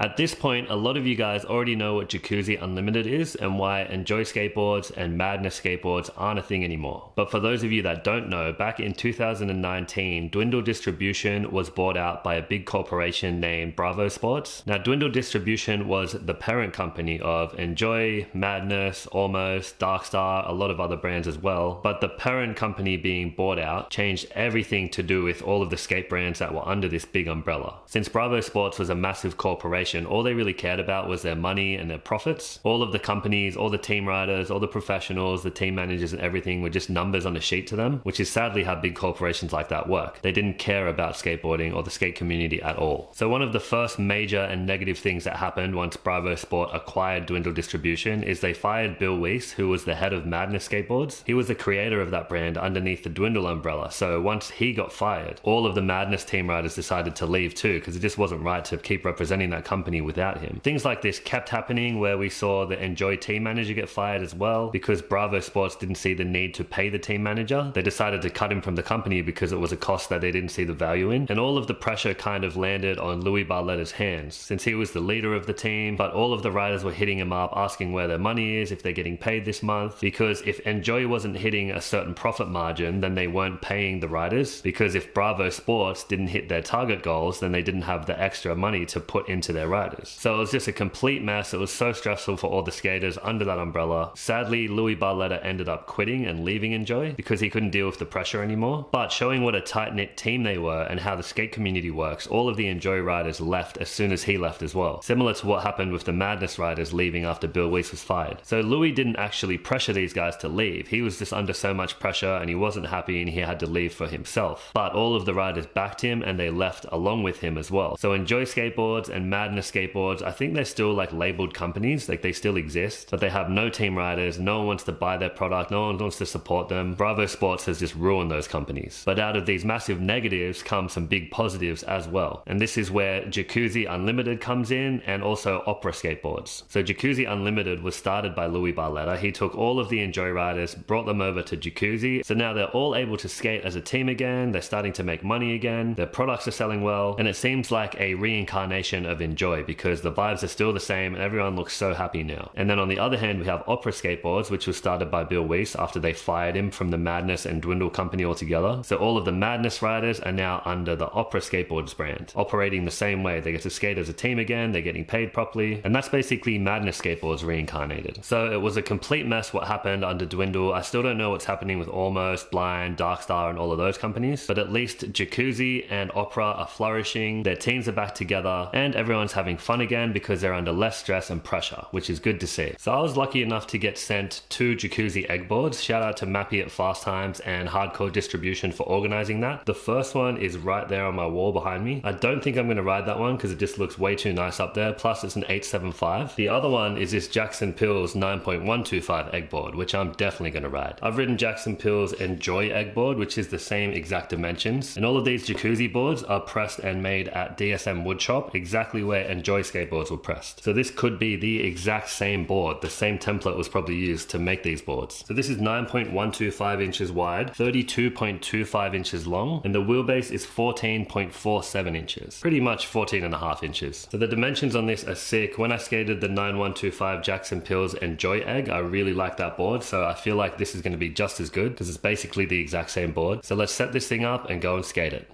At this point, a lot of you guys already know what Jacuzzi Unlimited is and why Enjoi skateboards and Madness skateboards aren't a thing anymore. But for those of you that don't know, back in 2019, Dwindle Distribution was bought out by a big corporation named Bravo Sports. Now, Dwindle Distribution was the parent company of Enjoi, Madness, Almost, Darkstar, a lot of other brands as well. But the parent company being bought out changed everything to do with all of the skate brands that were under this big umbrella. Since Bravo Sports was a massive corporation, all they really cared about was their money and their profits. All of the companies, all the team riders, all the professionals, the team managers and everything were just numbers on a sheet to them, which is sadly how big corporations like that work. They didn't care about skateboarding or the skate community at all. So one of the first major and negative things that happened once Bravo Sport acquired Dwindle Distribution is they fired Bill Weiss, who was the head of Madness Skateboards. He was the creator of that brand underneath the Dwindle umbrella. So once he got fired, all of the Madness team riders decided to leave too, because it just wasn't right to keep representing that company without him. Things like this kept happening, where we saw the Enjoi team manager get fired as well because Bravo Sports didn't see the need to pay the team manager. They decided to cut him from the company because it was a cost that they didn't see the value in. And all of the pressure kind of landed on Louis Barletta's hands, since he was the leader of the team. But all of the riders were hitting him up, asking where their money is, if they're getting paid this month, because if Enjoi wasn't hitting a certain profit margin, then they weren't paying the riders, because if Bravo Sports didn't hit their target goals, then they didn't have the extra money to put into their riders. So it was just a complete mess. It was so stressful for all the skaters under that umbrella. Sadly, Louis Barletta ended up quitting and leaving Enjoi because he couldn't deal with the pressure anymore. But showing what a tight-knit team they were and how the skate community works, all of the Enjoi riders left as soon as he left as well. Similar to what happened with the Madness riders leaving after Bill Weiss was fired. So Louis didn't actually pressure these guys to leave. He was just under so much pressure and he wasn't happy and he had to leave for himself. But all of the riders backed him and they left along with him as well. So Enjoi Skateboards and Madness Skateboards, I think they're still like labeled companies, like they still exist, but they have no team riders, no one wants to buy their product, no one wants to support them. Bravo Sports has just ruined those companies. But out of these massive negatives come some big positives as well. And this is where Jacuzzi Unlimited comes in, and also Opera Skateboards. So Jacuzzi Unlimited was started by Louis Barletta. He took all of the Enjoi riders, brought them over to Jacuzzi. So now they're all able to skate as a team again, they're starting to make money again, their products are selling well, and it seems like a reincarnation of Enjoi because the vibes are still the same and everyone looks so happy now. And then on the other hand, we have Opera Skateboards, which was started by Bill Weiss after they fired him from the Madness and Dwindle company altogether. So all of the Madness riders are now under the Opera Skateboards brand, operating the same way. They get to skate as a team again, they're getting paid properly, and that's basically Madness Skateboards reincarnated. So it was a complete mess what happened under Dwindle. I still don't know what's happening with Almost, Blind, Darkstar and all of those companies, but at least Jacuzzi and Opera are flourishing, their teams are back together, and everyone's having fun again because they're under less stress and pressure, which is good to see. So I was lucky enough to get sent 2 Jacuzzi egg boards. Shout out to Mappy at Fast Times and Hardcore Distribution for organizing that. The first one is right there on my wall behind me. I don't think I'm going to ride that one because it just looks way too nice up there, plus it's an 875. The other one is this Jackson Pills 9.125 egg board, which I'm definitely going to ride. I've ridden Jackson Pills Enjoi egg board, which is the same exact dimensions, and all of these Jacuzzi boards are pressed and made at DSM Woodshop, exactly where Enjoi skateboards were pressed. So this could be the exact same board. The same template was probably used to make these boards. So this is 9.125 inches wide, 32.25 inches long, and the wheelbase is 14.47 inches. Pretty much 14.5 inches. So the dimensions on this are sick. When I skated the 9125 Jackson Pills Enjoi egg, I really like that board, so I feel like this is going to be just as good because it's basically the exact same board. So let's set this thing up and go and skate it.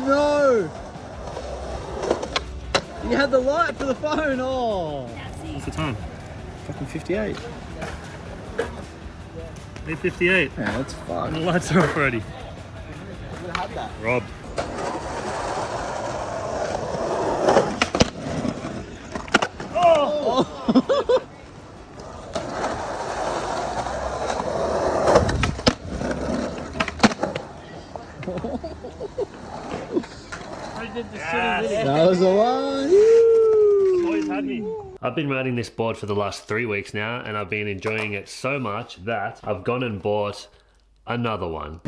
no! You had the light for the phone, oh! What's the time? Fucking 58. 8:58. Yeah, that's fucked. The lights are off already. Rob. Oh! That was the one. Always had me. I've been riding this board for the last 3 weeks now, and I've been enjoying it so much that I've gone and bought another one.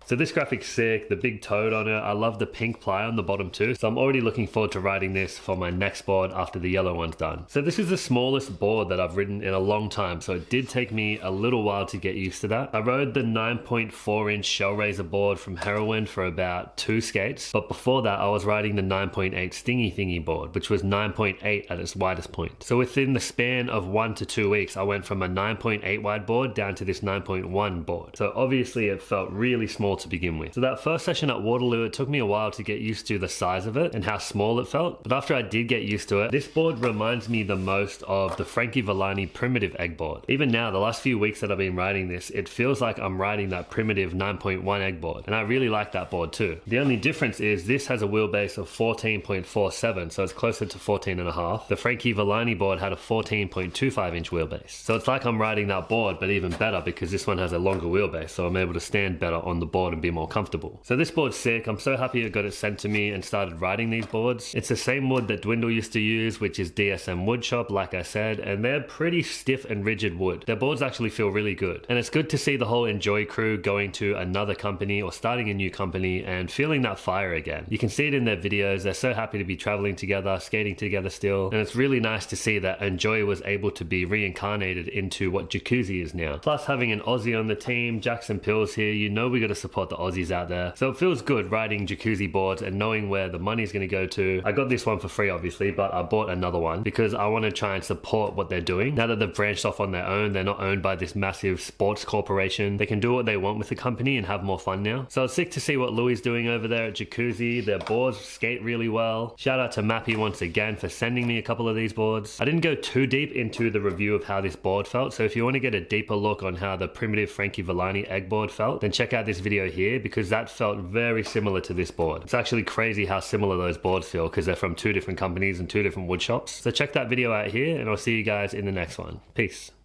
So this graphic's sick, the big toad on it. I love the pink ply on the bottom too. So I'm already looking forward to riding this for my next board after the yellow one's done. So this is the smallest board that I've ridden in a long time. So it did take me a little while to get used to that. I rode the 9.4 inch Shell Razor board from Heroin for about 2 skates. But before that, I was riding the 9.8 Stingy Thingy board, which was 9.8 at its widest point. So within the span of 1 to 2 weeks, I went from a 9.8 wide board down to this 9.1 board. So obviously it felt really small to begin with. So that first session at Waterloo, it took me a while to get used to the size of it and how small it felt. But after I did get used to it, this board reminds me the most of the Frankie Villani primitive egg board. Even now, the last few weeks that I've been riding this, it feels like I'm riding that primitive 9.1 egg board. And I really like that board too. The only difference is this has a wheelbase of 14.47, so it's closer to 14.5. The Frankie Villani board had a 14.25 inch wheelbase. So it's like I'm riding that board, but even better because this one has a longer wheelbase. So I'm able to stand better on the board and be more comfortable. So this board's sick. I'm so happy I got it sent to me and started riding these boards. It's the same wood that Dwindle used to use, which is DSM Wood Shop, like I said, and they're pretty stiff and rigid wood. Their boards actually feel really good. And it's good to see the whole Enjoi crew going to another company or starting a new company and feeling that fire again. You can see it in their videos. They're so happy to be traveling together, skating together still. And it's really nice to see that Enjoi was able to be reincarnated into what Jacuzzi is now. Plus having an Aussie on the team, Jackson Pills here, you know we got to support the Aussies out there. So it feels good riding Jacuzzi boards and knowing where the money's going to go to. I got this one for free obviously, but I bought another one because I want to try and support what they're doing. Now that they've branched off on their own, they're not owned by this massive sports corporation. They can do what they want with the company and have more fun now. So it's sick to see what Louis is doing over there at Jacuzzi. Their boards skate really well. Shout out to Mappy once again for sending me a couple of these boards. I didn't go too deep into the review of how this board felt, so if you want to get a deeper look on how the primitive Frankie Villani egg board felt, then check out this video here because that felt very similar to this board. It's actually crazy how similar those boards feel because they're from 2 different companies and 2 different wood shops. So check that video out here and I'll see you guys in the next one. Peace.